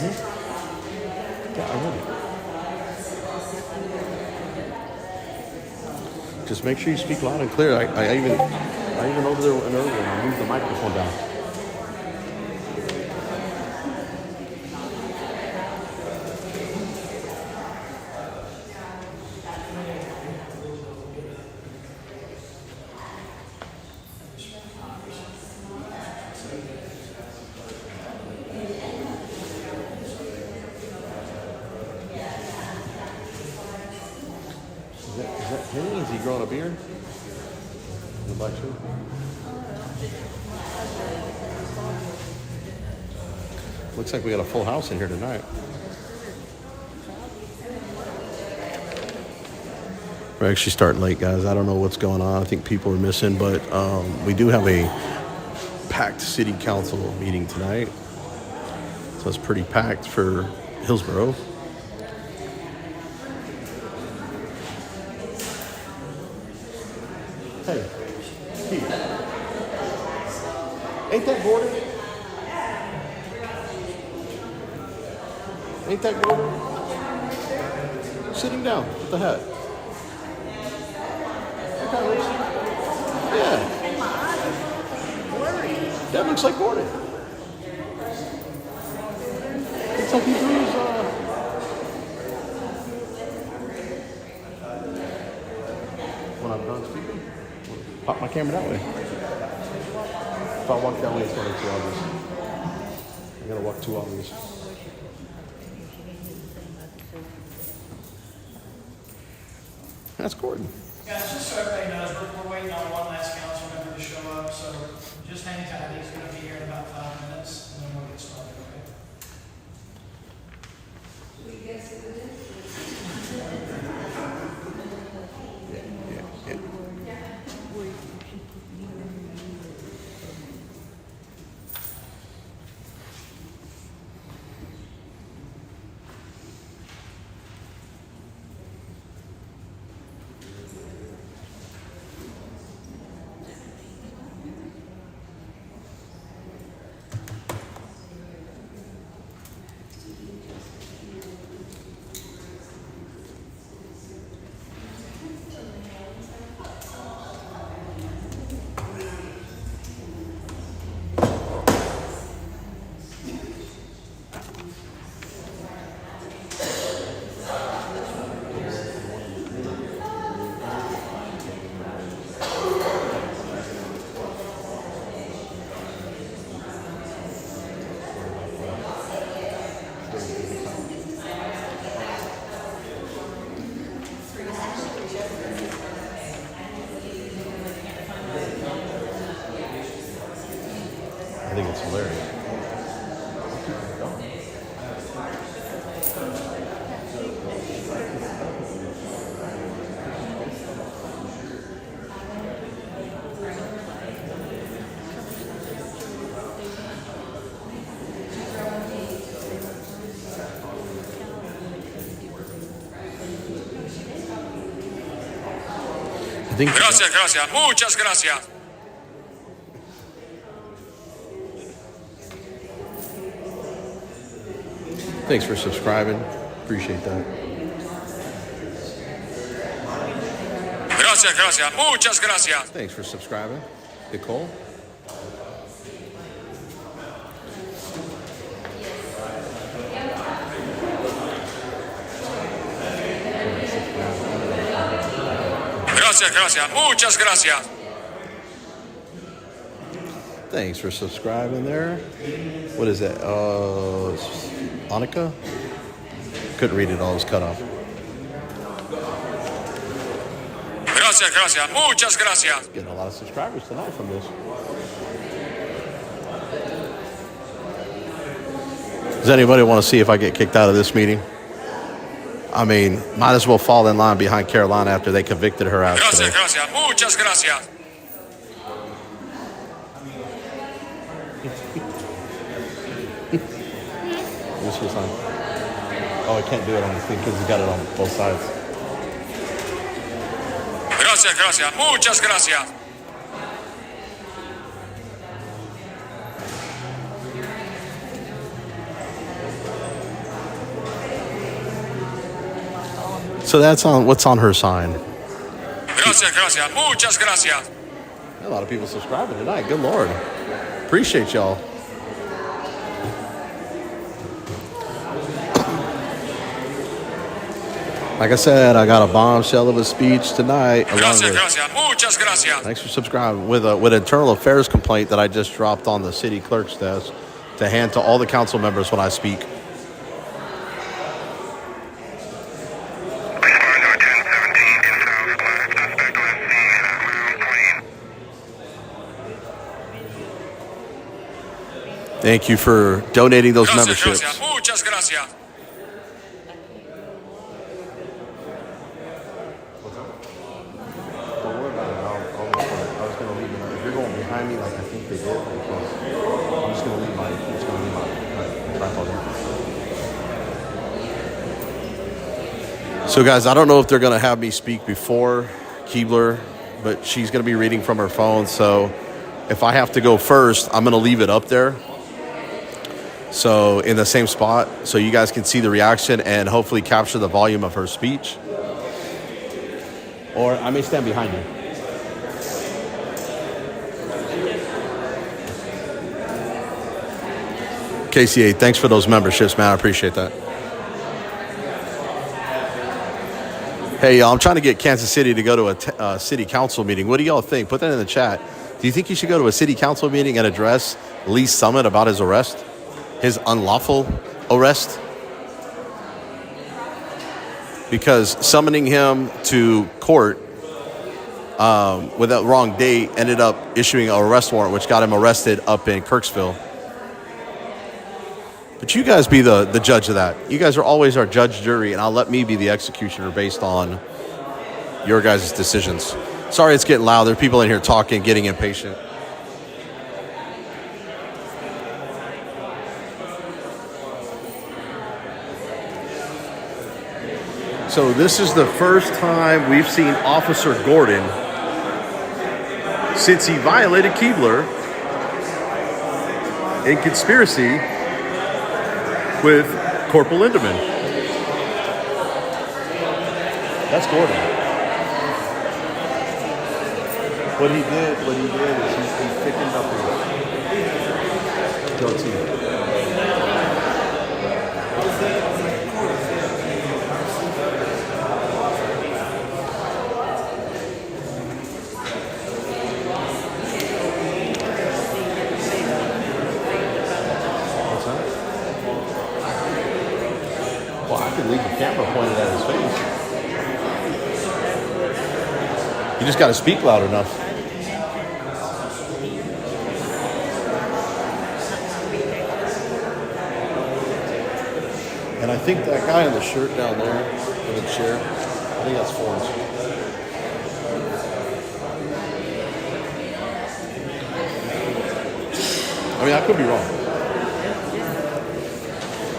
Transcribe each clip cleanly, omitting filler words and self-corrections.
Yeah, I read it. Just make sure you speak loud and clear. I even over there and earlier moved the microphone down. Is that Penny? Is he growing a beard? The black shirt? Looks like we got a full house in here tonight. We're actually starting late, guys. I don't know what's going on. I think people are missing, but we do have a packed city council meeting tonight. So it's pretty packed for Hillsboro. Hey, Keith. Ain't that Gordon? Ain't that Gordon? Sitting down with the hat. Okay, yeah. That looks like Gordon. Looks like he drew his, when I'm done speaking, pop my camera that way. If I walk that way, it's going to be too obvious. I gotta walk too obvious. That's Gordon. Guys, just so everybody knows, we're waiting on one last council member to show up, so just hang tight. He's going to be here in about 5 minutes, and then we'll get started, okay? Yeah. I think it's hilarious. Gracias, muchas gracias. Thanks for subscribing. Appreciate that. Gracias, muchas gracias. Thanks for subscribing. Nicole. Gracias, muchas gracias. Thanks for subscribing there. What is that? Annika? Couldn't read it all. It was cut off. Gracias, muchas gracias. Getting a lot of subscribers tonight from this. Does anybody want to see if I get kicked out of this meeting? I mean, might as well fall in line behind Carolina after they convicted her out today. Gracias, muchas gracias. This was on. Oh, I can't do it on this thing because we got it on both sides. Gracias, muchas gracias. So that's on what's on her sign. Gracias, gracias. Muchas gracias. A lot of people subscribing tonight. Good Lord. Appreciate y'all. Like I said, I got a bombshell of a speech tonight. Gracias, gracias. Muchas gracias. Thanks for subscribing. With an internal affairs complaint that I just dropped on the city clerk's desk to hand to all the council members when I speak. Thank you for donating those Gracias, memberships. gracias. Muchas gracias. Don't worry about it. I was going to leave it. If you're going behind me like I think they did, I'm just going to leave my tripod here. So guys, I don't know if they're going to have me speak before Keebler, but she's going to be reading from her phone. So if I have to go first, I'm going to leave it up there. So in the same spot, so you guys can see the reaction and hopefully capture the volume of her speech. Or I may stand behind you. KCA, thanks for those memberships, man. I appreciate that. Hey, y'all, I'm trying to get Kansas City to go to a city council meeting. What do y'all think? Put that in the chat. Do you think he should go to a city council meeting and address Lee Summit about his arrest? His unlawful arrest? Because summoning him to court with that wrong date ended up issuing an arrest warrant, which got him arrested up in Kirksville. But you guys be the judge of that. You guys are always our judge, jury, and I'll let me be the executioner based on your guys' decisions. Sorry it's getting loud. There are people in here talking, getting impatient. So this is the first time we've seen Officer Gordon since he violated Keebler in conspiracy with Corporal Lindemann. That's Gordon. What he did is he thickened up his goatee. Leave the camera pointed at his face. You just got to speak loud enough. And I think that guy in the shirt down there in the chair, I think that's Forrest. I mean, I could be wrong.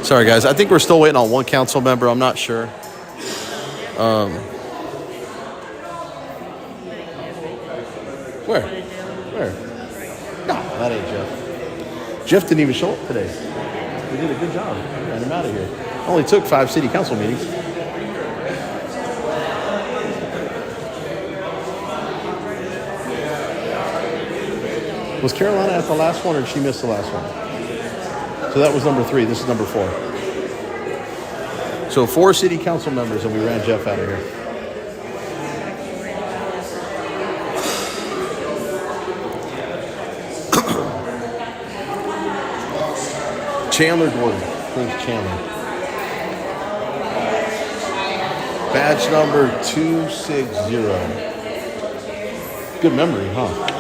Sorry, guys. I think we're still waiting on one council member. I'm not sure. Where? No, that ain't Jeff. Jeff didn't even show up today. We did a good job. Got him out of here. Only took 5 city council meetings. Was Carolina at the last one or did she miss the last one? So that was number 3. This is number 4. So 4 city council members, and we ran Jeff out of here. Chandler Gordon. Thanks, Chandler. Badge number 260. Good memory, huh?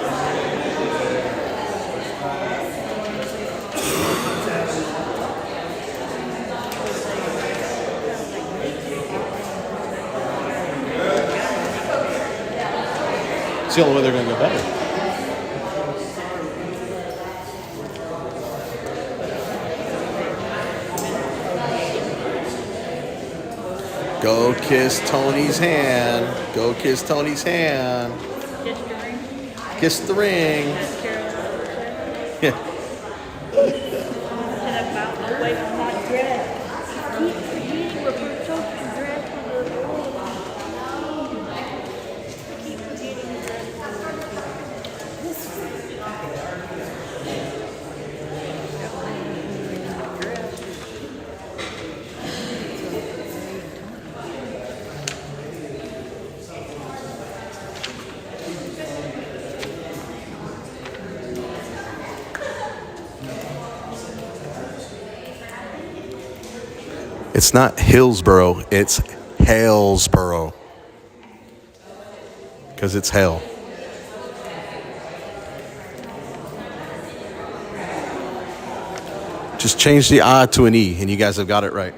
It's the only way they're going to get better. Go kiss Tony's hand. Go kiss Tony's hand. Kiss the ring. Yeah. It's not Hillsboro, it's Hillsboro. Because it's hell. Just change the I to an E, and you guys have got it right.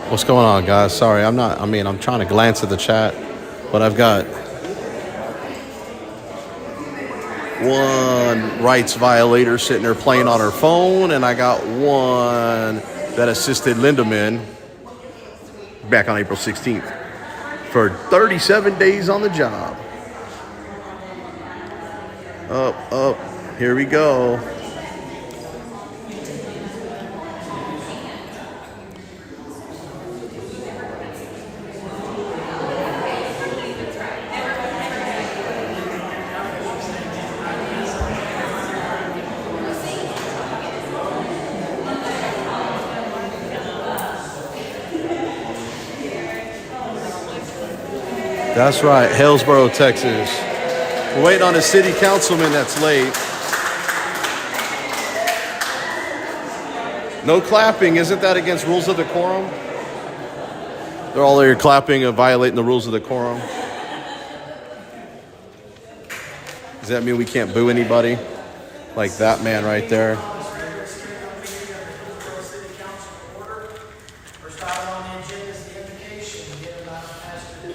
What's going on, guys? Sorry, I'm trying to glance at the chat, but I've got one rights violator sitting there playing on her phone, and I got one that assisted Lindemann back on April 16th for 37 days on the job. Up, here we go. That's right, Hillsboro, Texas. We're waiting on a city councilman that's late. No clapping, isn't that against rules of decorum? They're all there clapping and violating the rules of decorum. Does that mean we can't boo anybody? Like that man right there. First item on the agenda is the invocation, given by Pastor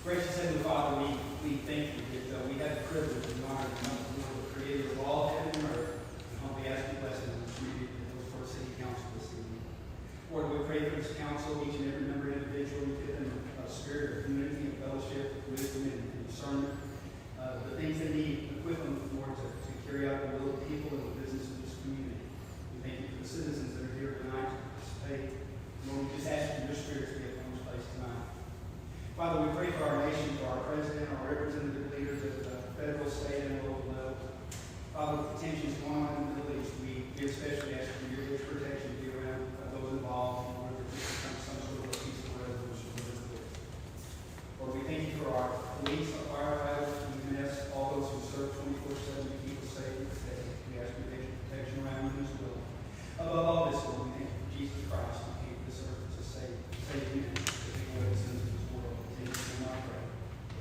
Gracious Heavenly Father, we thank you that we have the privilege and honor to come before the Creator of all heaven and earth, and humbly ask your blessing on the reading of the Hillsboro City Council this evening. Lord, we pray for this council, each and every member individually, give them a spirit of community and fellowship, wisdom and discernment, the things they need, equip them, Lord, to carry out the will of the people and the business of this community. We thank you for the citizens that are here tonight to participate. Lord, we just ask for your spirit to be upon this place tonight. Father, we pray for our nation, for our president, our representative leaders at the federal, state, and local level. Father, with the tensions going on in the Middle East, we especially ask for your rich protection to be around those involved in order to become some sort of a peaceful resolution for this war. Lord, we thank you for our police, our firefighters, EMS, all those who serve 24/7 to keep us safe and safe. We ask for your protection around them as well. Above all this, Lord, we thank you for Jesus Christ, who came to this earth to save you and to take away the sins of this world. In Jesus' name I pray.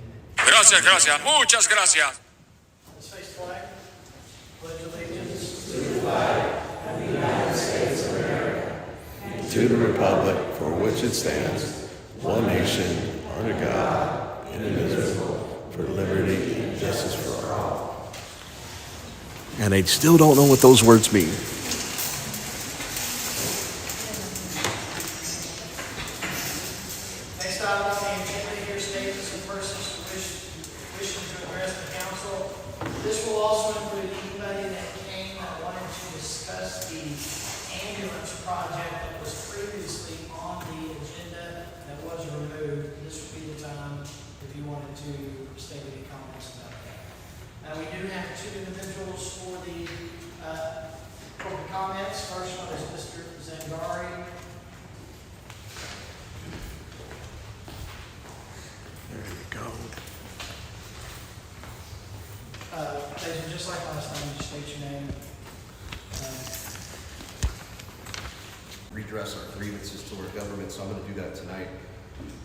Amen. Gracias, gracias. Muchas gracias. Let's face the flag. Pledge allegiance. To the republic for which it stands, one nation, under God, indivisible, for liberty and justice for all. And they still don't know what those words mean. Next item on the agenda here statements of persons wishing to address the council. This will also include anybody that came that wanted to discuss the ambulance project that was previously on the agenda that was removed. This would be the time if you wanted to state any comments about that. Now, we do have two individuals for the corporate comments. First one is Mr. Zangari. There you go. Jason, just like last time, just state your name. Redress our grievances to our government, so I'm going to do that tonight.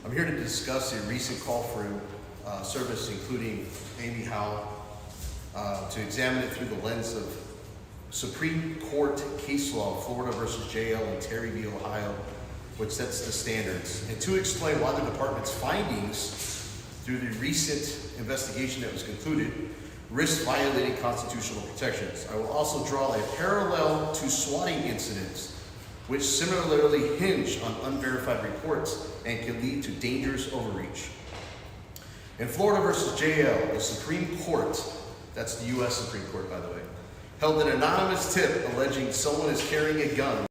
I'm here to discuss a recent call for service, including Amy Howe, to examine it through the lens of Supreme Court case law, Florida versus JL in Terryville, Ohio, which sets the standards, and to explain why the department's findings through the recent investigation that was concluded risk violating constitutional protections. I will also draw a parallel to swatting incidents, which similarly hinge on unverified reports and can lead to dangerous overreach. In Florida versus JL, the Supreme Court, that's the U.S. Supreme Court, by the way, held an anonymous tip alleging someone is carrying a gun.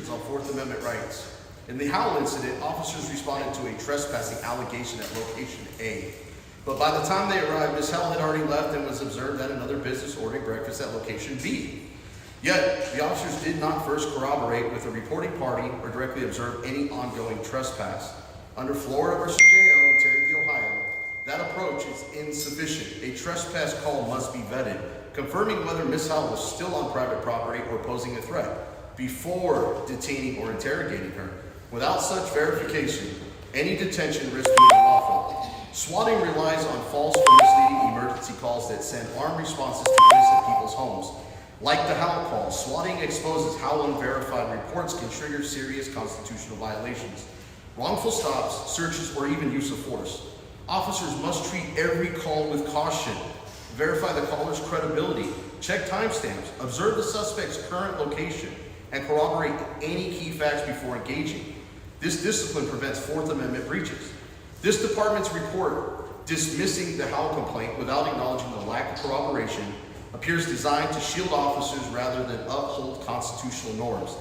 On Fourth Amendment rights. In the Howell incident, officers responded to a trespassing allegation at location A. But by the time they arrived, Ms. Howell had already left and was observed at another business ordering breakfast at location B. Yet, the officers did not first corroborate with a reporting party or directly observe any ongoing trespass. Under Florida v. J.O. and Terry v. Ohio, that approach is insufficient. A trespass call must be vetted, confirming whether Ms. Howell was still on private property or posing a threat before detaining or interrogating her. Without such verification, any detention risks being unlawful. Swatting relies on false or misleading emergency calls that send armed responses to innocent people's homes. Like the Howell call, swatting exposes how unverified reports can trigger serious constitutional violations. Wrongful stops, searches, or even use of force. Officers must treat every call with caution. Verify the caller's credibility. Check timestamps. Observe the suspect's current location and corroborate any key facts before engaging. This discipline prevents Fourth Amendment breaches. This department's report dismissing the Howell complaint without acknowledging the lack of corroboration appears designed to shield officers rather than uphold constitutional norms.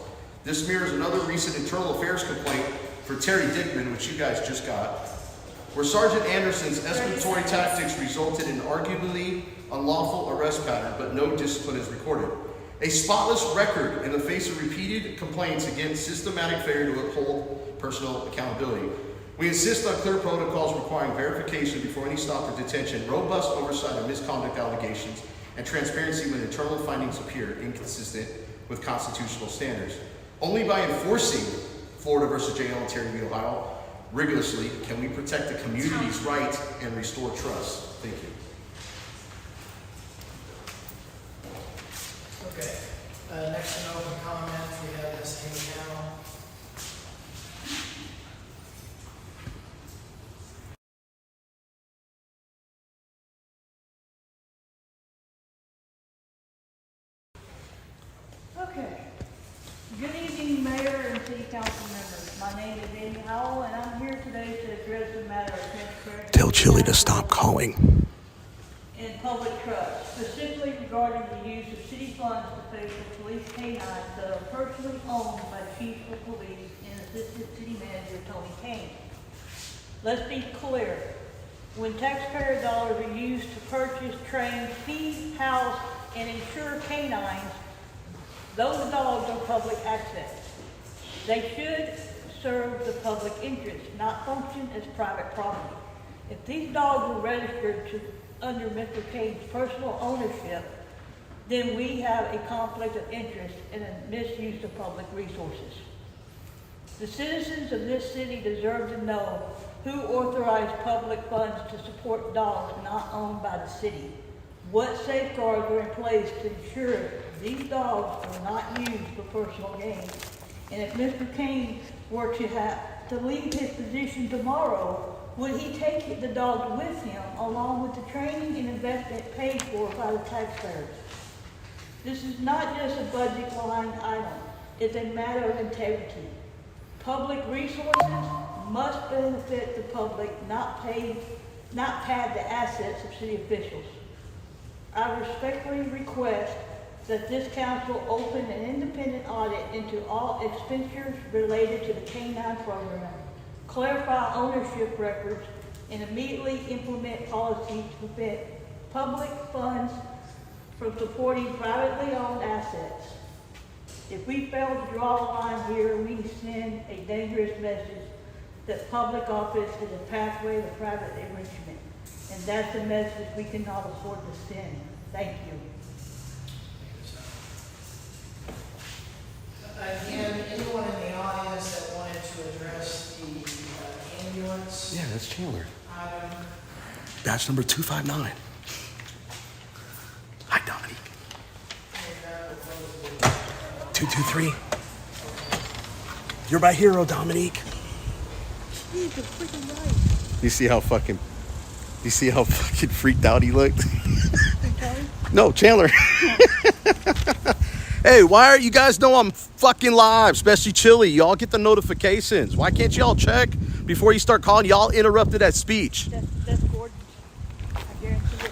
This mirrors another recent internal affairs complaint for Terry Dickman, which you guys just got, where Sergeant Anderson's exploratory tactics resulted in arguably unlawful arrest pattern, but no discipline is recorded. A spotless record in the face of repeated complaints against systematic failure to uphold personal accountability. We insist on clear protocols requiring verification before any stop or detention, robust oversight of misconduct allegations, and transparency when internal findings appear inconsistent with constitutional standards. Only by enforcing Florida v. J.L. and Terry v. Ohio rigorously can we protect the community's rights and restore trust. Thank you. Okay, next in open comment, we have Ms. Amy Howell. Okay. Good evening, Mayor and City Council members. My name is Amy Howell, and I'm here today to address the matter of transparency. Tell Chili to stop calling. In public trust, specifically regarding the use of city funds to pay for police canines that are personally owned by Chief of Police and Assistant City Manager Tony Kane. Let's be clear. When taxpayer dollars are used to purchase, train, feed, house, and insure canines, those dogs are public access. They should serve the public interest, not function as private property. If these dogs are registered under Mr. Kane's personal ownership, then we have a conflict of interest and a misuse of public resources. The citizens of this city deserve to know who authorized public funds to support dogs not owned by the city. What safeguards are in place to ensure these dogs are not used for personal gain? And if Mr. Kane were to have to leave his position tomorrow, would he take the dogs with him along with the training and investment paid for by the taxpayers? This is not just a budget line item. It's a matter of integrity. Public resources must benefit the public, not pad the assets of city officials. I respectfully request that this council open an independent audit into all expenditures related to the K-9 program, clarify ownership records, and immediately implement policies to prevent public funds from supporting privately owned assets. If we fail to draw a line here, we send a dangerous message that public office is a pathway to private enrichment. And that's a message we cannot afford to send. Thank you. Again, anyone in the audience that wanted to address the ambulance Yeah, that's Chandler. item, Batch number 259. Hi, Dominique. 223. You're my hero, Dominique. He's a freaking right. You see how fucking freaked out he looked? No, Chandler. Hey, why are you guys know I'm fucking live, especially Chili. Y'all get the notifications. Why can't y'all check before you start calling? Y'all interrupted that speech. That's Gordon. I guarantee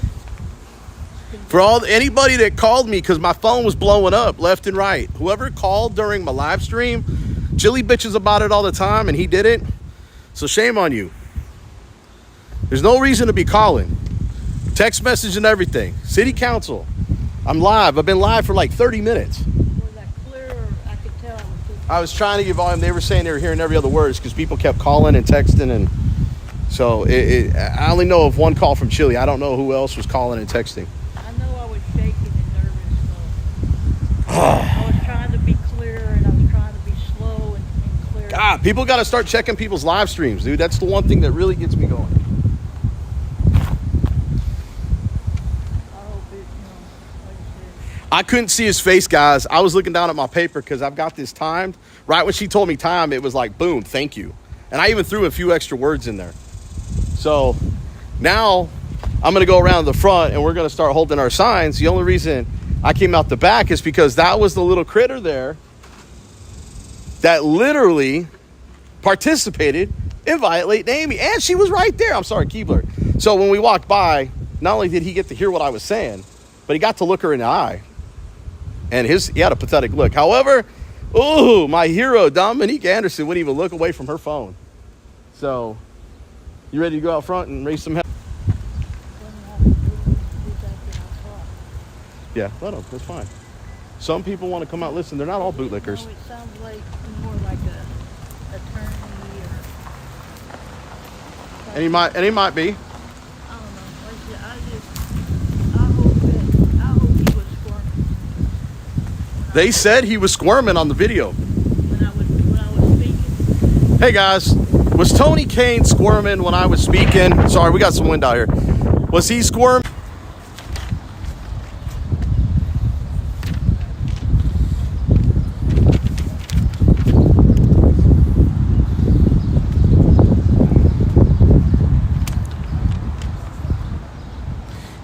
it. For anybody that called me because my phone was blowing up left and right. Whoever called during my live stream, Chili bitches about it all the time and he did it. So shame on you. There's no reason to be calling. Text message and everything. City council. I'm live. I've been live for like 30 minutes. Was that clear? I could tell. I was trying to give volume. They were saying they were hearing every other word because people kept calling and texting. And so I only know of one call from Chili. I don't know who else was calling and texting. I know I was shaking and nervous. So I was trying to be clear and I was trying to be slow and clear. God, people got to start checking people's live streams, dude. That's the one thing that really gets me going. I couldn't see his face, guys. I was looking down at my paper because I've got this timed. Right when she told me time, it was like, boom, thank you. And I even threw a few extra words in there. So now I'm going to go around the front and we're going to start holding our signs. The only reason I came out the back is because that was the little critter there that literally participated in violating Amy. And she was right there. I'm sorry, Keebler. So when we walked by, not only did he get to hear what I was saying, but he got to look her in the eye. And he had a pathetic look. However, my hero, Dominique Anderson, wouldn't even look away from her phone. So, you ready to go out front and raise some hell? Yeah, let them. That's fine. Some people want to come out. Listen, they're not all bootlickers. No, it sounds like more like a attorney or... And he might be. I don't know. Like I said, I hope he was squirming. They said he was squirming on the video. When I was speaking. Hey guys, was Tony Kane squirming when I was speaking? Sorry, we got some wind out here. Was he squirming?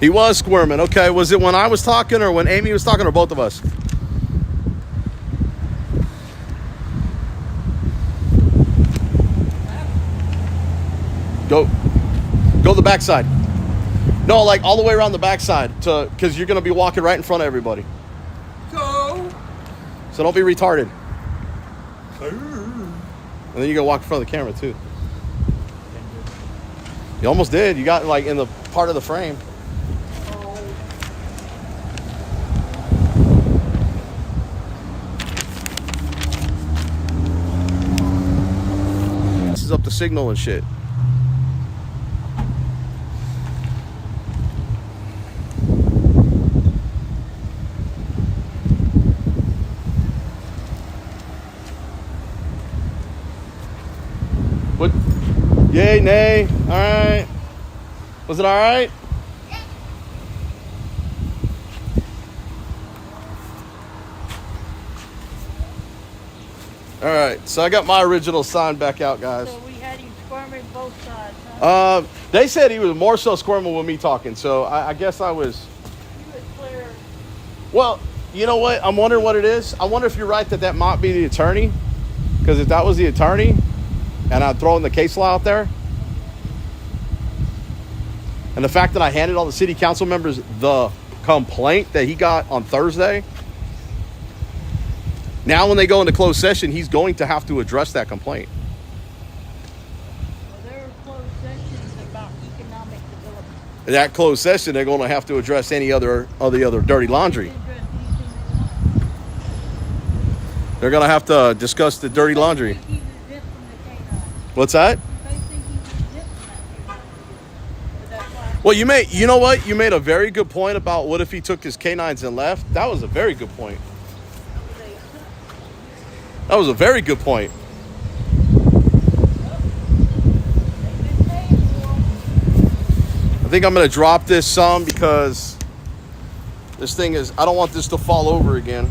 He was squirming. Okay, was it when I was talking or when Amy was talking or both of us? Go to the backside. No, like all the way around the backside because you're going to be walking right in front of everybody. Go. So don't be retarded. And then you got to walk in front of the camera too. You almost did. You got like in the part of the frame. This is up the signal and shit. What? Yay, nay. All right. Was it all right? All right. So I got my original sign back out, guys. So we had him squirming both sides, huh? They said he was more so squirming with me talking. So I guess I was. You was clear. Well, you know what? I'm wondering what it is. I wonder if you're right that might be the attorney. Because if that was the attorney, and I'm throwing the case law out there, and the fact that I handed all the city council members the complaint that he got on Thursday, now when they go into closed session, he's going to have to address that complaint. Well, there were closed sessions about economic development. In that closed session, they're going to have to address any other dirty laundry. They're going to have to discuss the dirty laundry. What's that? Well, you know what? You made a very good point about what if he took his canines and left. That was a very good point. That was a very good point. I think I'm going to drop this some because this thing is, I don't want this to fall over again.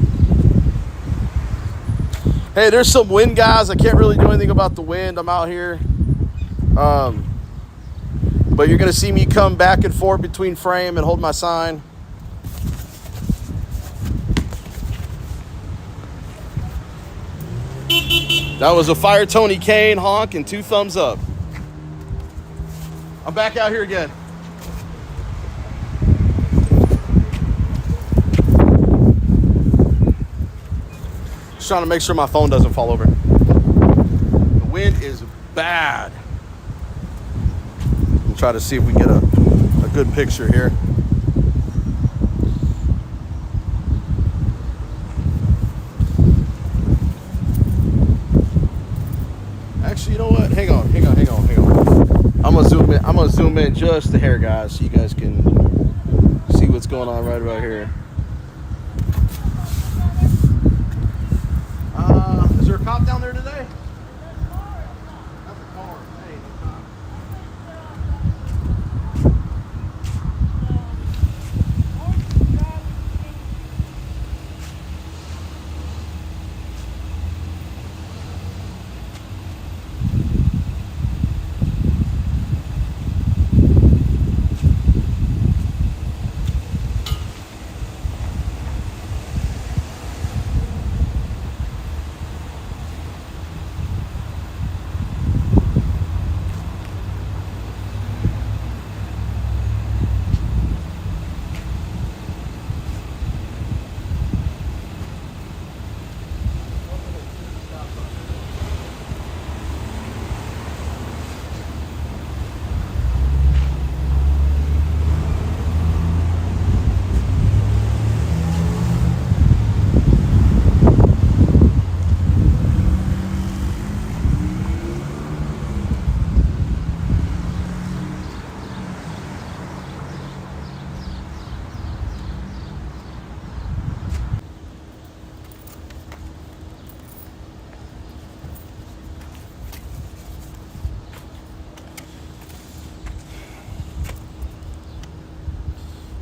Hey, there's some wind, guys. I can't really do anything about the wind. I'm out here But you're gonna see me come back and forth between frame and hold my sign. That was a Fire Tony Kane honk and 2 thumbs up. I'm back out here again. Just trying to make sure my phone doesn't fall over. The wind is bad. We'll try to see if we get a good picture here. Actually, you know what? Hang on. I'm gonna zoom in just a hair, guys, so you guys can see what's going on right about here. Is there a cop down there today? That's a car. Hey, no cop.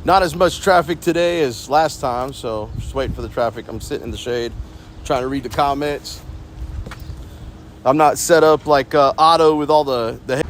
Not as much traffic today as last time, so just waiting for the traffic. I'm sitting in the shade, trying to read the comments. I'm not set up like Otto with all the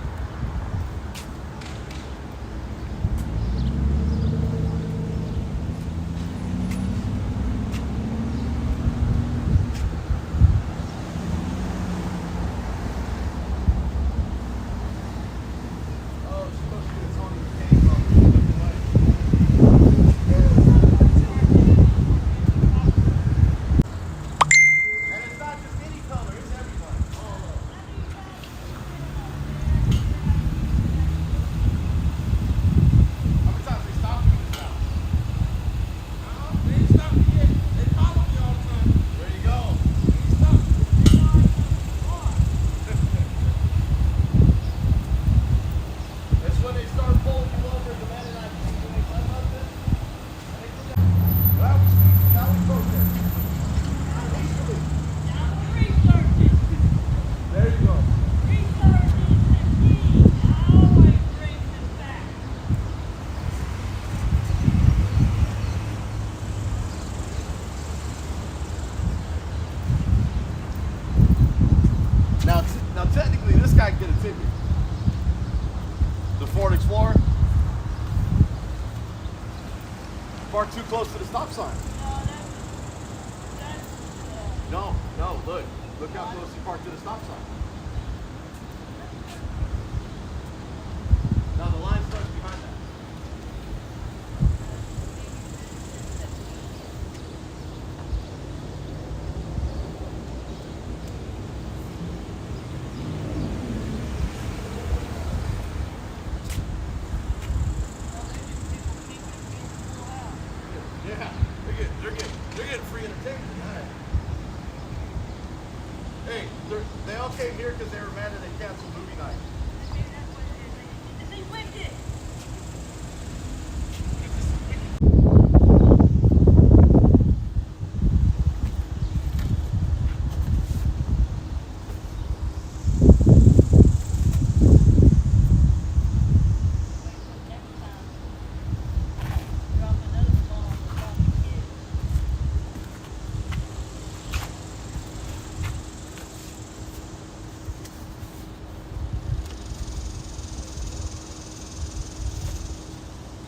Now technically this guy can get a ticket. The Ford Explorer. Parked too close to the stop sign. No, look how close he parked to the stop sign. Now the line starts behind that. Yeah, they're getting free entertainment tonight. Hey, they all came here because they were mad that they canceled movie night.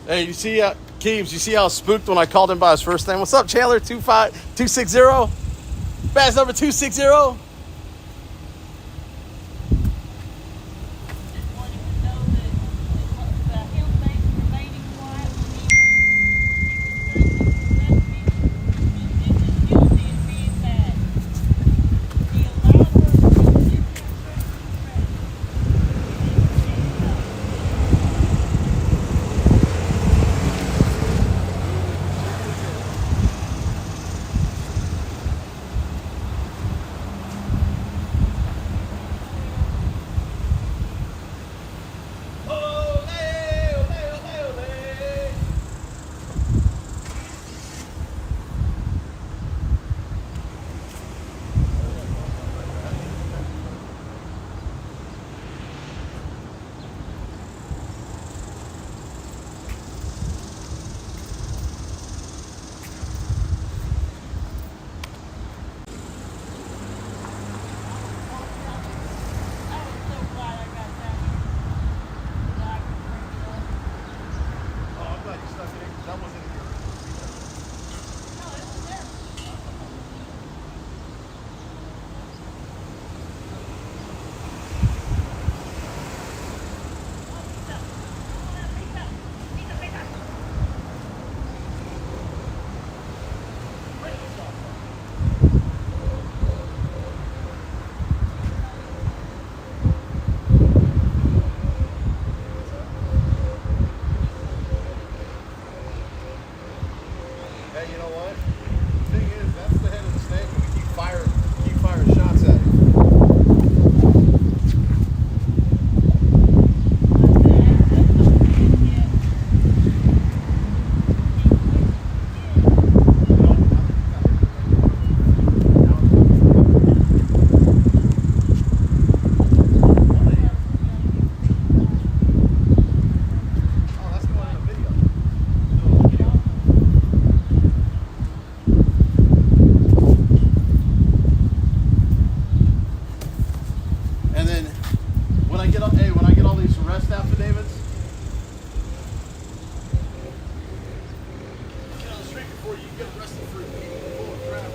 Hey, you see, Keeves, you see how spooked when I called him by his first name? What's up, Chandler? 260? Badge number 260? Hey, you know what? The thing is, that's the head of the snake, and we keep firing shots at it. Oh, that's going in a video. Do a video. And then when I get all these arrest affidavits, get on the street before you get arrested for full of crap.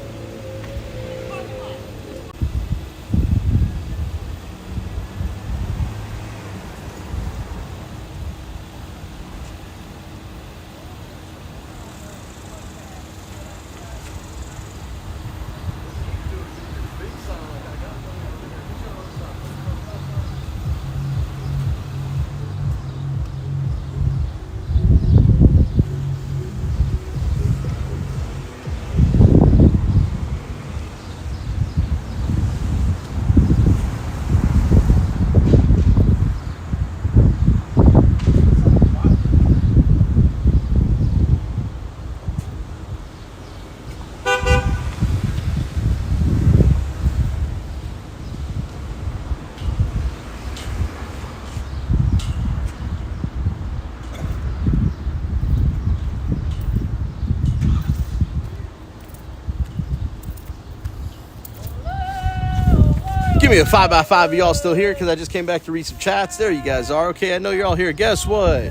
Give me a 5x5. Y'all still here? Because I just came back to read some chats. There you guys are. Okay, I know you're all here. Guess what?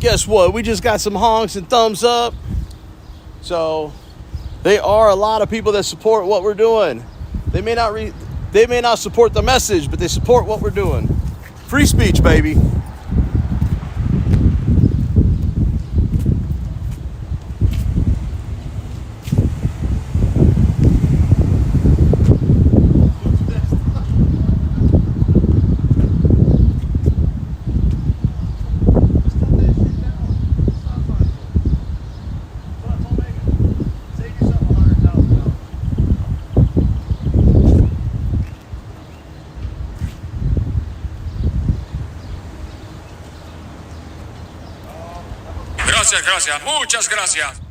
Guess what? We just got some honks and thumbs up. So there are a lot of people that support what we're doing. They may not support the message, but they support what we're doing. Free speech, baby. Gracias, muchas gracias.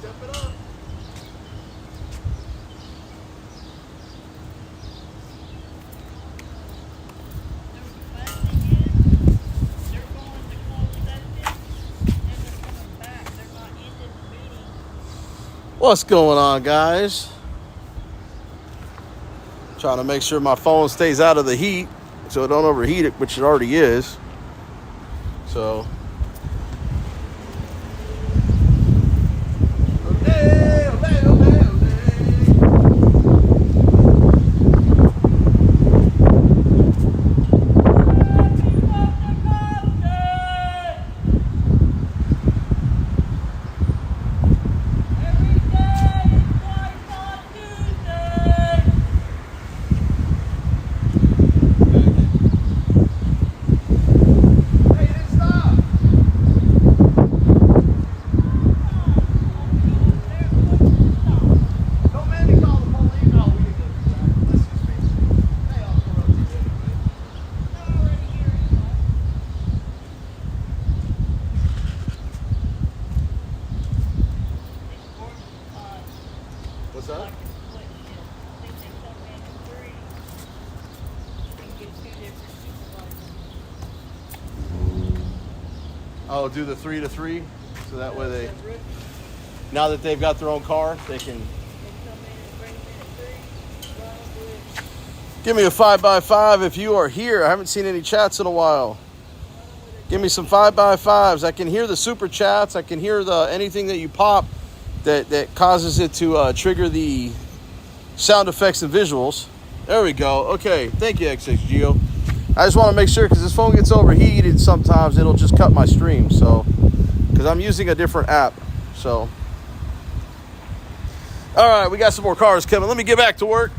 step it up. What's going on, guys? Trying to make sure my phone stays out of the heat so it don't overheat it, which it already is. So what's up? Oh, do the 3 to 3, so that way they, now that they've got their own car, they can. Give me a 5x5 if you are here. I haven't seen any chats in a while. Give me some 5x5s. I can hear the super chats. I can hear the anything that you pop that causes it to trigger the sound effects and visuals. There we go. Okay, thank you, XXGeo. I just want to make sure, because this phone gets overheated sometimes, it'll just cut my stream. So, because I'm using a different app. So, all right, we got some more cars coming. Let me get back to work.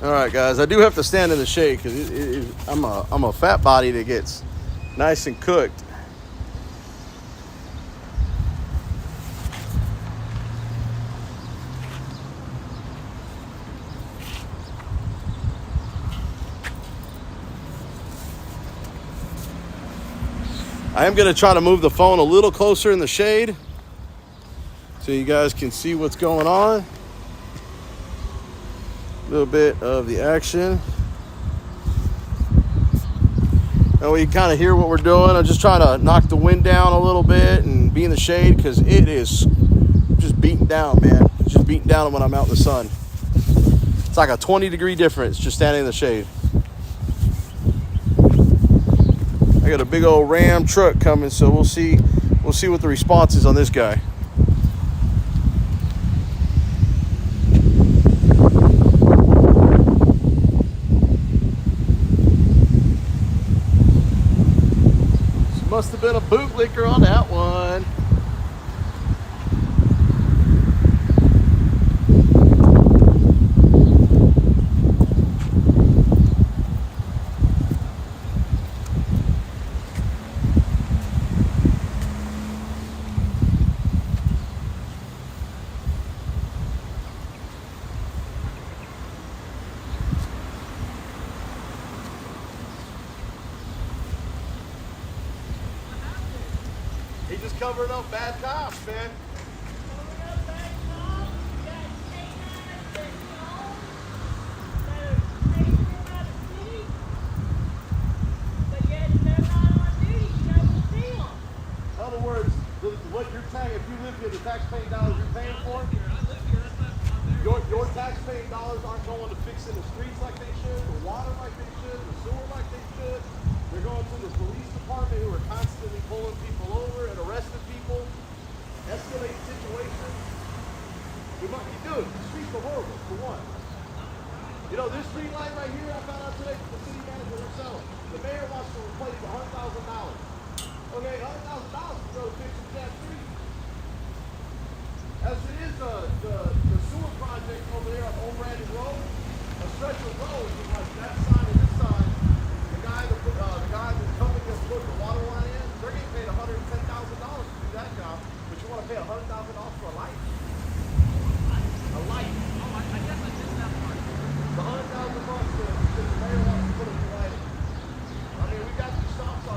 All right, guys, I do have to stand in the shade because I'm a fat body that gets nice and cooked. I am going to try to move the phone a little closer in the shade so you guys can see what's going on. A little bit of the action. And we kind of hear what we're doing. I'm just trying to knock the wind down a little bit and be in the shade because it is just beating down, man. It's just beating down when I'm out in the sun. It's like a 20-degree difference just standing in the shade. I got a big old Ram truck coming, so we'll see what the response is on this guy. Must have been a bootlicker on that one. just covering up bad cops, man. In other words, what you're paying, if you live here, the tax-paying dollars you're paying for, your tax-paying dollars aren't going to fixing the streets like they should, the water like they should, the sewer like they should. They're going to the police department who are constantly pulling people over and arresting people, escalating situations. We might be doing the streets are horrible, for one. You know, this street light right here, I found out today from the city manager herself. The mayor wants to replace $100,000. Okay, $100,000 to go fix the damn street. As it is, the sewer project over there on Old Brandon Road, a stretch of road is like that side and this side. The guy that's coming to put the water line in, they're getting paid $110,000 to do that job, but you want to pay $100,000 for a light? A light. Oh, I guess I missed that part. It's $100,000 because the mayor wants to put a new light in. I mean, we got these stop signs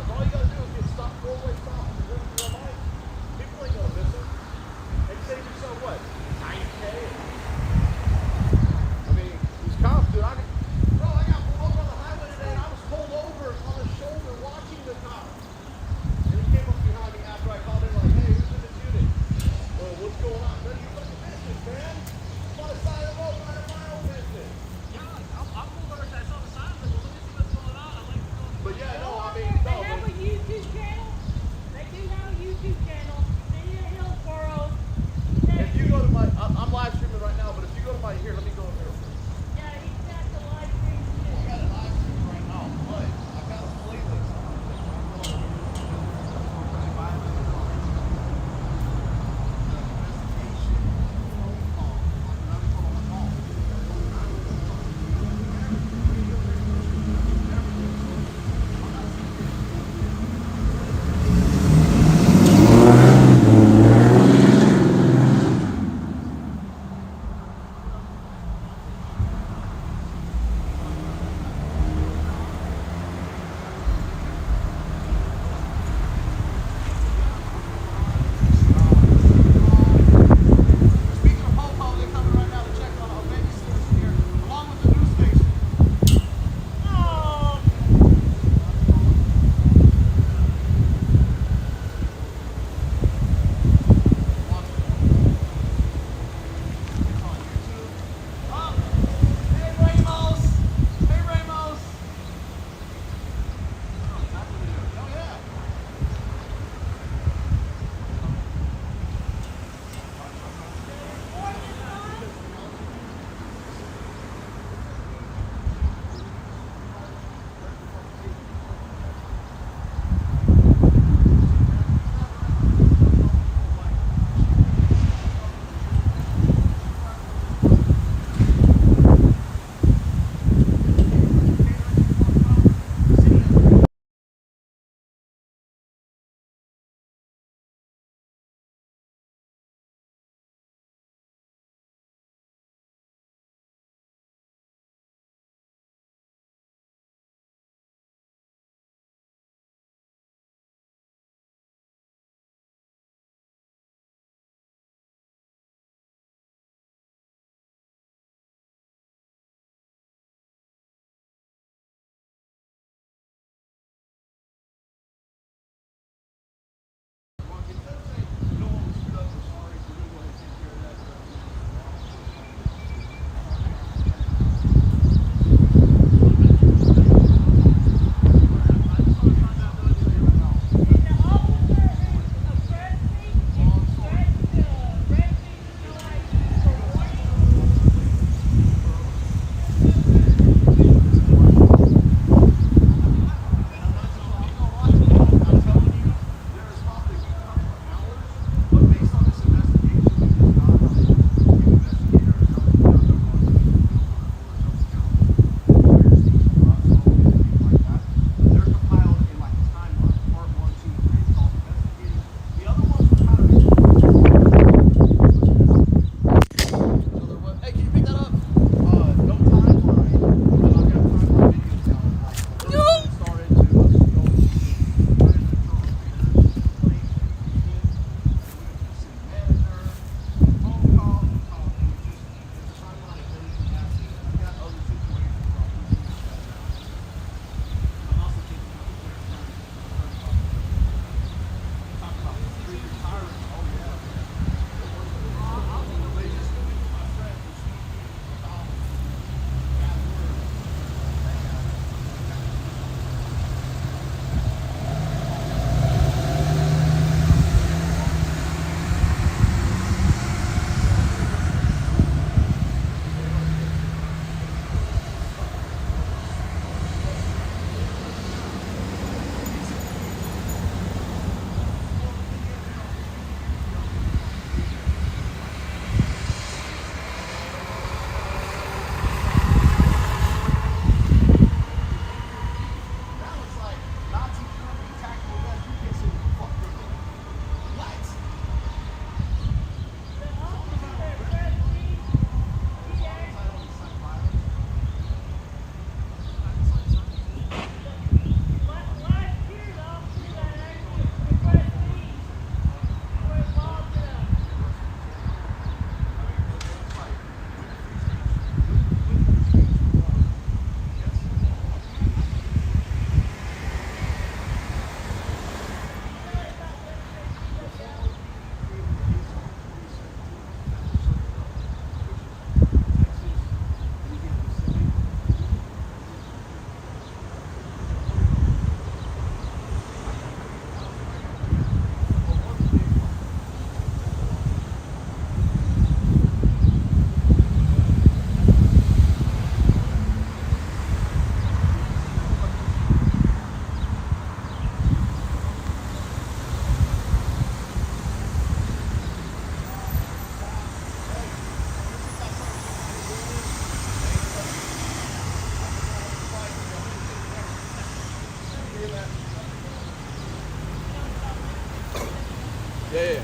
Dead.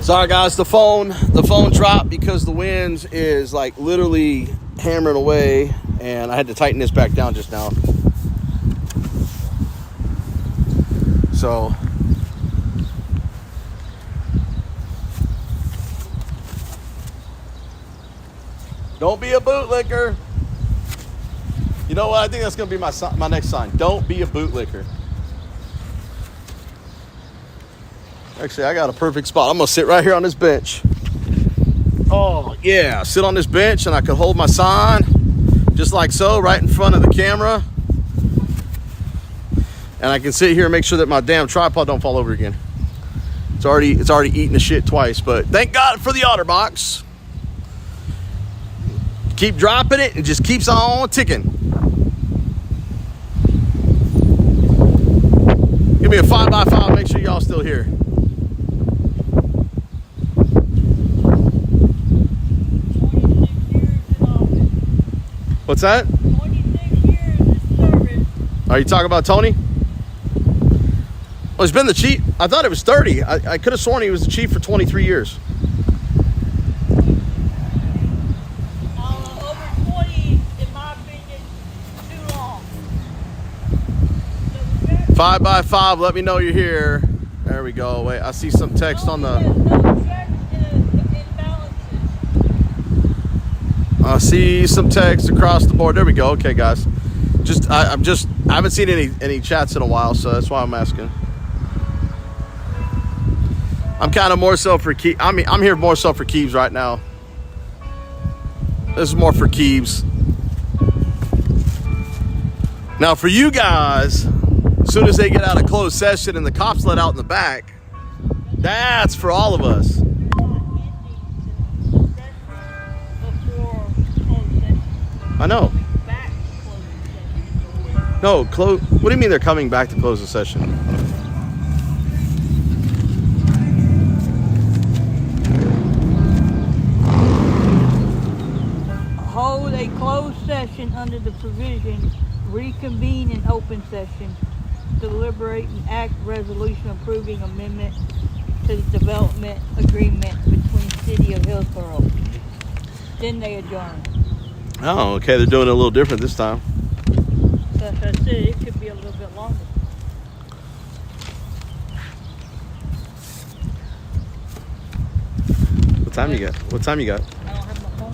Sorry guys, the phone dropped because the winds is like literally hammering away, and I had to tighten this back down just now. So don't be a bootlicker. You know what? I think that's gonna be my next sign. Don't be a bootlicker. Actually, I got a perfect spot. I'm gonna sit right here on this bench. Oh yeah, sit on this bench and I can hold my sign just like so, right in front of the camera. And I can sit here and make sure that my damn tripod don't fall over again. It's already eating the shit twice, but thank God for the OtterBox. Keep dropping it and just keeps on ticking. Give me a 5x5, make sure y'all still here. What's that? 26 years of service. Are you talking about Tony? Well, he's been the chief. I thought it was 30. I could have sworn he was the chief for 23 years. Over 20, in my opinion, too long. 5x5, let me know you're here. There we go. Wait, I see some text on the... I see some text across the board. There we go. Okay, guys. I haven't seen any chats in a while, so that's why I'm asking. I'm kind of more so for Keebs. I'm here more so for Keebs right now. This is more for Keebs. Now, for you guys, as soon as they get out of closed session and the cops let out in the back, that's for all of us. I know. No, what do you mean they're coming back to close the session? Hold a closed session under the provision, reconvene in open session, deliberate and act resolution approving amendment to the development agreement between City of Hillsboro. Then they adjourn. Oh, okay. They're doing it a little different this time. As I said, it could be a little bit longer. What time you got? What time you got? I don't have my phone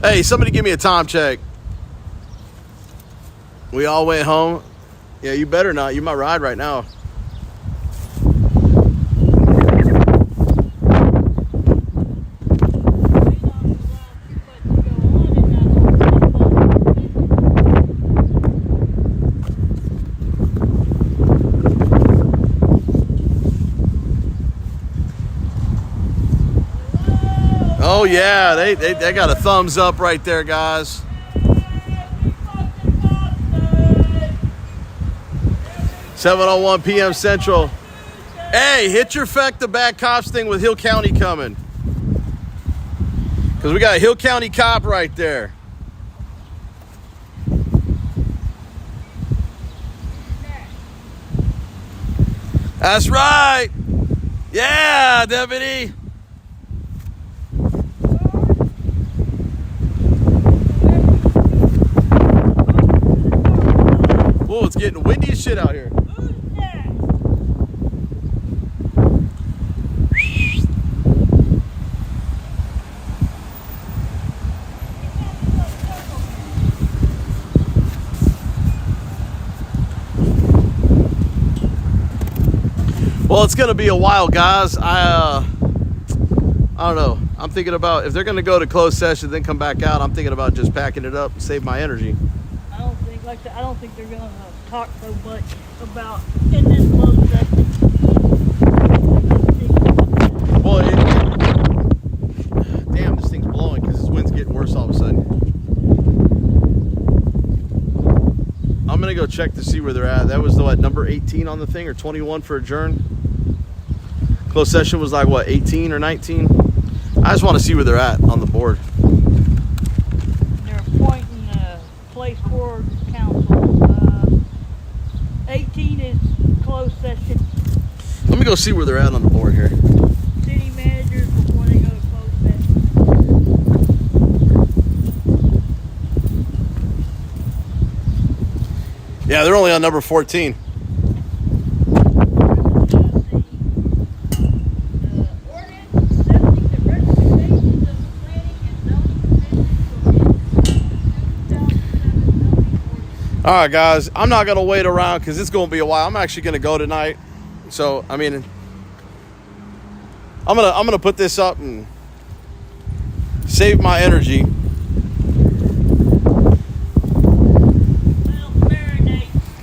on. Hey, somebody give me a time check. We all went home. Yeah, you better not. You might ride right now. Oh yeah, they got a thumbs up right there, guys. $7:01 p.m. Central. Hey, hit your Feck the Bad Cops thing with Hill County coming. Because we got a Hill County cop right there. That's right. Yeah, deputy. Whoa, it's getting windy as shit out here. Well, it's going to be a while, guys. I don't know. I'm thinking about if they're going to go to closed session, then come back out. I'm thinking about just packing it up and save my energy. I don't think they're going to talk so much about in this closed session. Well, damn, this thing's blowing because this wind's getting worse all of a sudden. I'm going to go check to see where they're at. That was the, what, number 18 on the thing, or 21 for adjourn? Closed session was like, what, 18 or 19? I just want to see where they're at on the board. They're appointing a place board council. 18 is closed session. Let me go see where they're at on the board here. City managers before they go to closed session. Yeah, they're only on number 14. All right, guys, I'm not going to wait around because it's going to be a while. I'm actually going to go tonight. So, I mean, I'm gonna put this up and save my energy.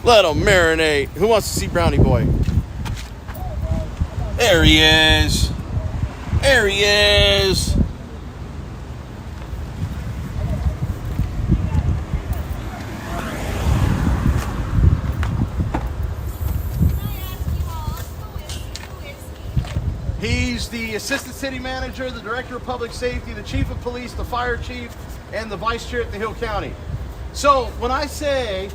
Let them marinate. Who wants to see Brownie Boy? There he is. There he is. He's the assistant city manager, the director of public safety, the chief of police, the fire chief, and the vice chair at the Hill County. So when I say,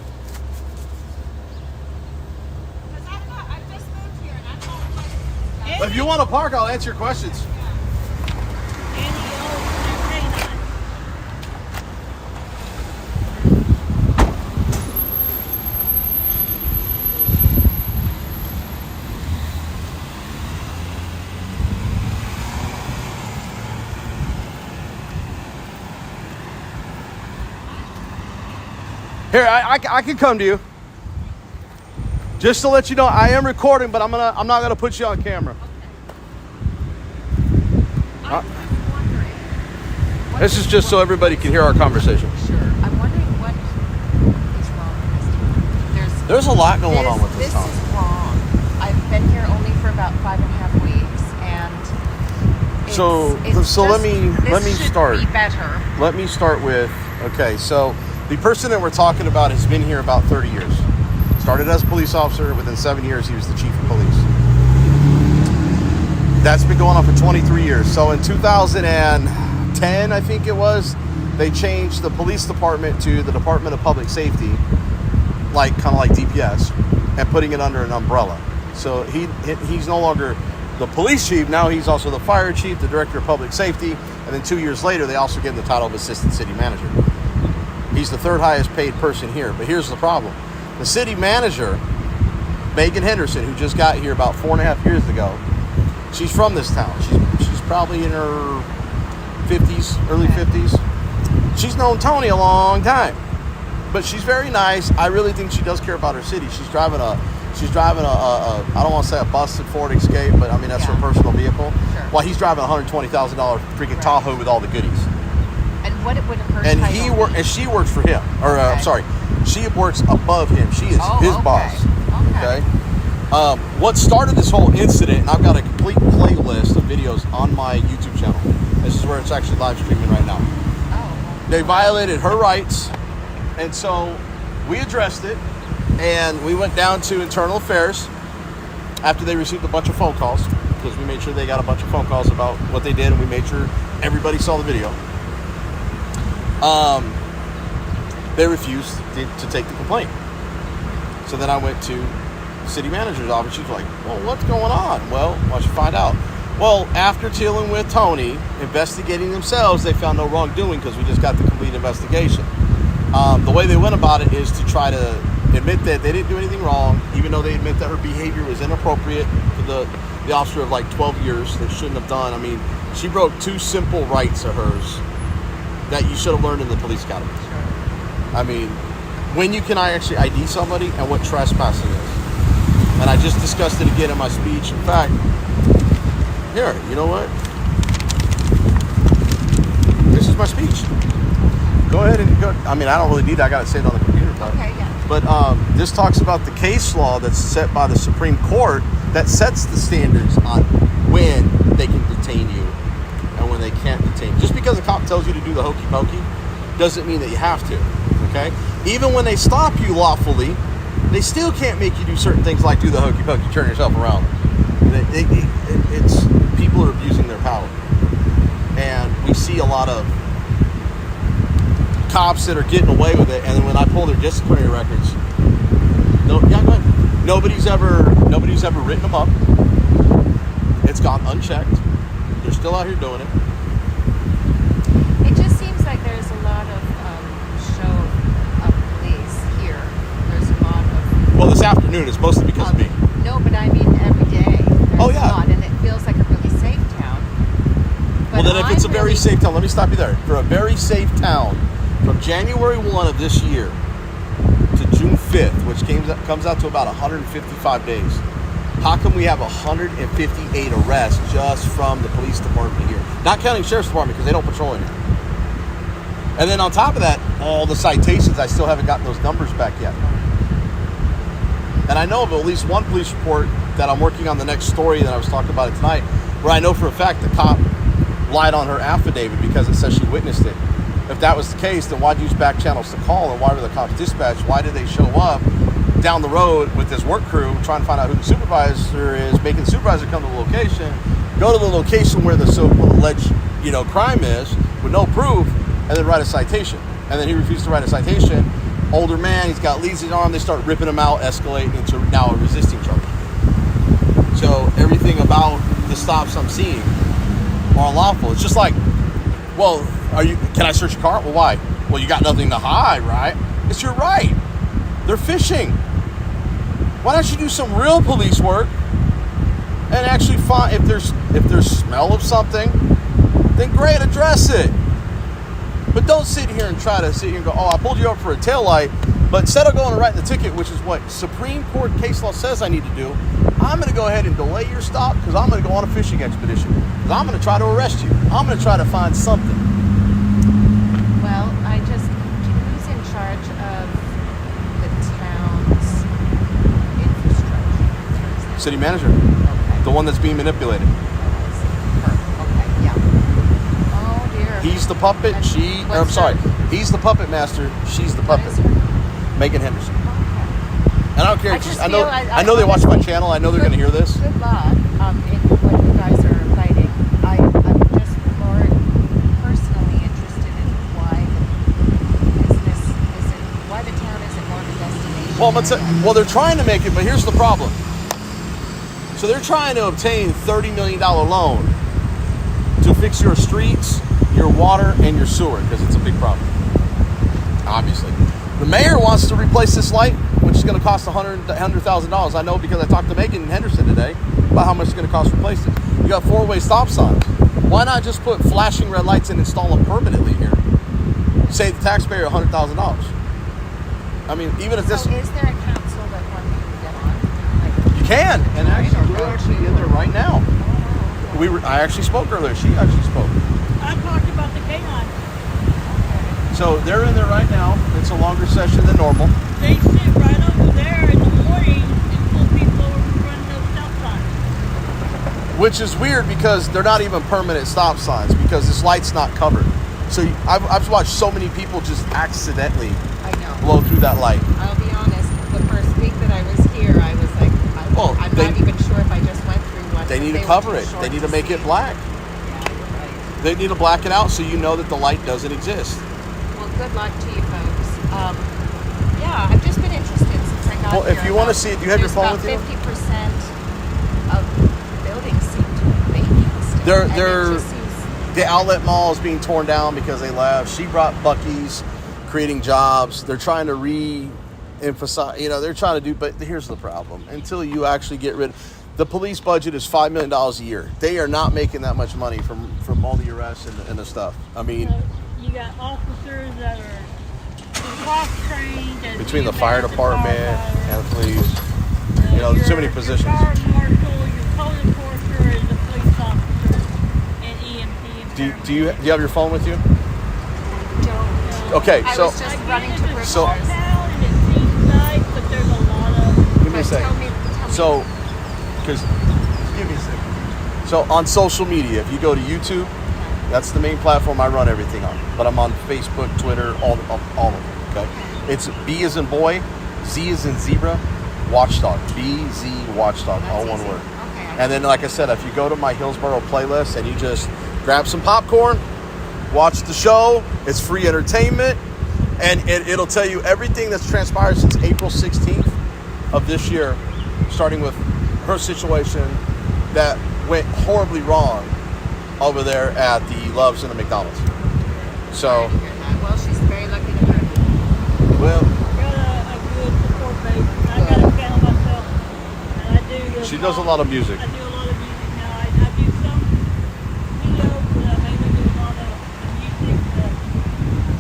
I just moved here and I don't like if you want to park, I'll answer your questions. Here, I can come to you. Just to let you know, I am recording, but I'm not gonna put you on camera. This is just so everybody can hear our conversation. Sure. I'm wondering what is wrong with this town. There's a lot going on with this town. This is wrong. I've been here only for about 5.5 weeks, and So let me should start. Be better. Let me start with, okay, so the person that we're talking about has been here about 30 years. Started as a police officer. Within 7 years, he was the chief of police. That's been going on for 23 years. So in 2010, I think it was, they changed the police department to the Department of Public Safety, like kind of like DPS, and putting it under an umbrella. So he's no longer the police chief. Now he's also the fire chief, the director of public safety, and then 2 years later, they also gave him the title of assistant city manager. He's the third highest paid person here. But here's the problem. The city manager, Megan Henderson, who just got here about 4.5 years ago, she's from this town. She's probably in her 50s, early 50s. She's known Tony a long time. But she's very nice. I really think she does care about her city. She's driving a I don't want to say a busted Ford Escape, but I mean, that's her personal vehicle. Sure. While he's driving a $120,000 freaking Tahoe with all the goodies. And what would her And title be? and she works for him. Or I'm sorry, she works above him. She is his boss. Okay. What started this whole incident, and I've got a complete playlist of videos on my YouTube channel. This is where it's actually live streaming right now. Oh. They violated her rights, and so we addressed it, and we went down to internal affairs after they received a bunch of phone calls, because we made sure they got a bunch of phone calls about what they did, and we made sure everybody saw the video. They refused to take the complaint. So then I went to the city manager's office. She's like, well, what's going on? Well, why don't you find out? Well, after dealing with Tony, investigating themselves, they found no wrongdoing because we just got the complete investigation. The way they went about it is to try to admit that they didn't do anything wrong, even though they admit that her behavior was inappropriate for the officer of like 12 years that shouldn't have done. I mean, she broke 2 simple rights of hers that you should have learned in the police academy. I mean, when you can actually ID somebody and what trespassing is. And I just discussed it again in my speech. In fact, here, you know what? This is my speech. Go ahead and go. I mean, I don't really need it. I got it saved on the computer. Okay, yeah. But this talks about the case law that's set by the Supreme Court that sets the standards on when they can detain you and when they can't detain you. Just because a cop tells you to do the hokey pokey doesn't mean that you have to, okay? Even when they stop you lawfully, they still can't make you do certain things like do the hokey pokey, turn yourself around. It's people are abusing their power, and we see a lot of cops that are getting away with it. And then when I pull their disciplinary records, go ahead. Nobody's ever written them up. It's gone unchecked. They're still out here doing it. It just seems like there's a lot of show of police here. There's a lot of... Well, this afternoon it's mostly because of me. No, but I mean every day. There's Oh, yeah. a lot, and it feels like a really safe town. Well, But then if it's a very really- safe town, let me stop you there. For a very safe town, from January 1 of this year to June 5th, which comes out to about 155 days, how come we have 158 arrests just from the police department here? Not counting sheriff's department because they don't patrol in here. And then on top of that, all the citations, I still haven't gotten those numbers back yet. And I know of at least one police report that I'm working on the next story that I was talking about it tonight, where I know for a fact the cop lied on her affidavit because it says she witnessed it. If that was the case, then why'd you use back channels to call, or why were the cops dispatched? Why did they show up down the road with this work crew trying to find out who the supervisor is, making the supervisor come to the location, go to the location where the so-called alleged, crime is with no proof, and then write a citation? And then he refused to write a citation. Older man, he's got leads in his arm. They start ripping him out, escalating into now a resisting charge. So everything about the stops I'm seeing are unlawful. It's just like, well, can I search your car? Well, why? Well, you got nothing to hide, right? It's your right. They're fishing. Why don't you do some real police work and actually find if there's smell of something, then great, address it. But don't sit here and try to sit here and go, oh, I pulled you over for a taillight, but instead of going and writing the ticket, which is what Supreme Court case law says I need to do, I'm going to go ahead and delay your stop because I'm going to go on a fishing expedition. Because I'm going to try to arrest you. I'm going to try to find something. Well, who's in charge of the town's infrastructure? City manager, Okay. the one that's being manipulated. Okay, yeah. Oh, dear. He's the puppet. And I'm sorry. He's the puppet master. She's the What puppet. is her? Megan Henderson. Okay. And I don't care. I just I know. feel I know they watch my channel. I know they're going to hear this. Good luck in what you guys are fighting. I'm just more personally interested in why the town isn't more of a destination. Well, they're trying to make it, but here's the problem. So they're trying to obtain $30 million loan to fix your streets, your water, and your sewer because it's a big problem. Obviously, the mayor wants to replace this light, which is going to cost $100,000. I know because I talked to Megan Henderson today about how much it's going to cost to replace it. You got 4-way stop signs. Why not just put flashing red lights and install them permanently here? Save the taxpayer $100,000. I mean, even if this... So is there a council that one can get on? You can, and actually, we're actually in there right now. I actually spoke earlier. She actually spoke. I talked about the canine. So they're in there right now. It's a longer session than normal. They sit right over there in the morning and pull people over in front of those stop signs. Which is weird because they're not even permanent stop signs because this light's not covered. So I've watched so many people just accidentally I know. blow through that light. I'll be honest, the first week that I was here, I was like, I'm not even sure if I just went through one. They need to were cover too it. short They need to make see. it black. Yeah, you're right. They need to black it out so you know that the light doesn't exist. Well, good luck to you folks. Yeah, I've just been interested since I got Well, here. if you want to see it, do you have your phone with you? About 50% of buildings seem to be vacant still. They're And it just seems, the outlet mall is being torn down because they left. She brought Buc-ee's, creating jobs. They're trying to re-emphasize, they're trying to do, but here's the problem. Until you actually get rid of, the police budget is $5 million a year. They are not making that much money from all the arrests and the stuff. I mean, You got officers that are cross-trained. between the fire department and the police, there's too many positions. Your fire marshal, your code enforcer is a police officer, and EMT. Do you have your phone with you? don't. Okay, I so was just running to Bristol. So- Town, and it seems nice, but there's a lot of... give me a second. Tell me. So, because, give me a second. So on social media, if you go to YouTube, that's the main platform I run everything on. But I'm on Facebook, Twitter, all of them. Okay, it's B as in boy, Z as in zebra, Watchdog. BZ Watchdog, all one word. Okay, I And then, like I said, if you go to my Hillsboro playlist and you just grab some popcorn, watch the show, it's free entertainment, and it'll tell you everything that's transpired since April 16th of this year, starting with her situation that went horribly wrong over there at the Loves and the McDonald's. So, Well, she's very lucky to have you. well, Got a good support base. I got a channel myself, and I do. she does a lot of music. I do a lot of music now. I do some videos, but I mainly do a lot of music that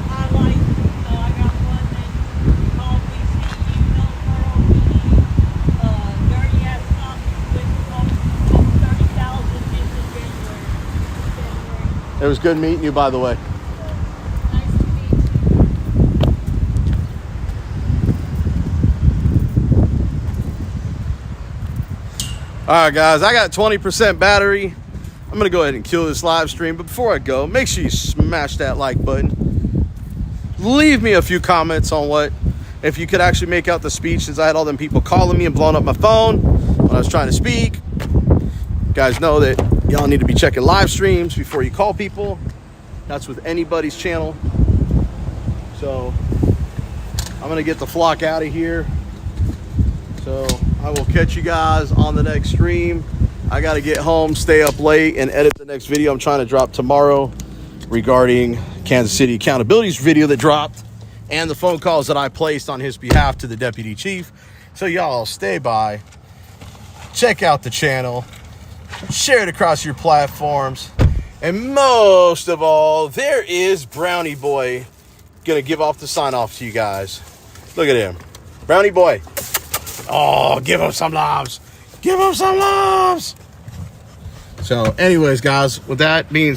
I like. I got one that called VCU Hillsboro, Dirty Ass Socks, which was 30,000 hits in January. It was good meeting you, by the way. Nice to meet you. All right, guys, I got 20% battery. I'm going to go ahead and kill this live stream. But before I go, make sure you smash that like button. Leave me a few comments on what, if you could actually make out the speech, since I had all them people calling me and blowing up my phone when I was trying to speak. You guys know that y'all need to be checking live streams before you call people. That's with anybody's channel. So I'm going to get the flock out of here. So I will catch you guys on the next stream. I got to get home, stay up late, and edit the next video I'm trying to drop tomorrow regarding Kansas City Accountability's video that dropped and the phone calls that I placed on his behalf to the deputy chief. So y'all stay by, check out the channel, share it across your platforms, and most of all, there is Brownie Boy gonna give off the sign off to you guys. Look at him, Brownie Boy. Oh, give him some loves. Give him some loves. So anyways, guys, with that being